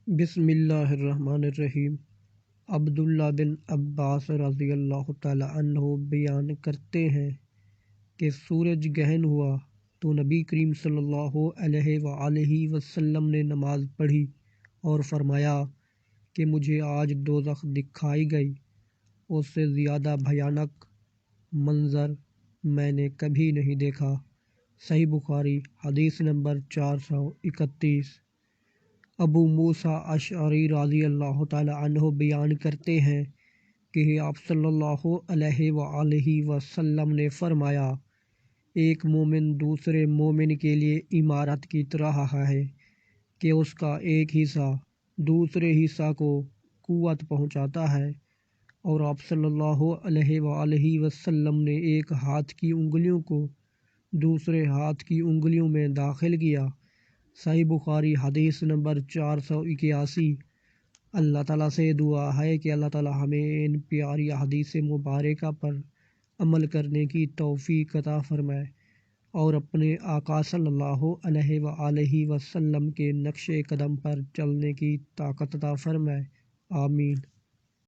بسم اللہ الرحمن الرحیم۔ عبداللہ بن عباس رضی اللہ تعالیٰ عنہ بیان کرتے ہیں کہ سورج گہن ہوا تو نبی کریم صلی اللہ علیہ وآلہ وسلم نے نماز پڑھی اور فرمایا کہ مجھے آج دوزخ دکھائی گئی، اس سے زیادہ بھیانک منظر میں نے کبھی نہیں دیکھا۔ صحیح بخاری حدیث نمبر 431۔ ابو موسیٰ اشعری رضی اللہ تعالیٰ عنہ بیان کرتے ہیں کہ آپ صلی اللہ علیہ وآلہ وسلم نے فرمایا، ایک مومن دوسرے مومن کے لیے عمارت کی طرح ہے کہ اس کا ایک حصہ دوسرے حصہ کو قوت پہنچاتا ہے، اور آپ صلی اللہ علیہ وآلہ وسلم نے ایک ہاتھ کی انگلیوں کو دوسرے ہاتھ کی انگلیوں میں داخل کیا۔ صحیح بخاری حدیث نمبر 481۔ اللہ تعالیٰ سے دعا ہے کہ اللہ تعالیٰ ہمیں ان پیاری حدیث مبارکہ پر عمل کرنے کی توفیق عطا فرمائے اور اپنے آقا صلی اللہ علیہ وآلہ وسلم کے نقش قدم پر چلنے کی طاقت عطا فرمائے، آمین۔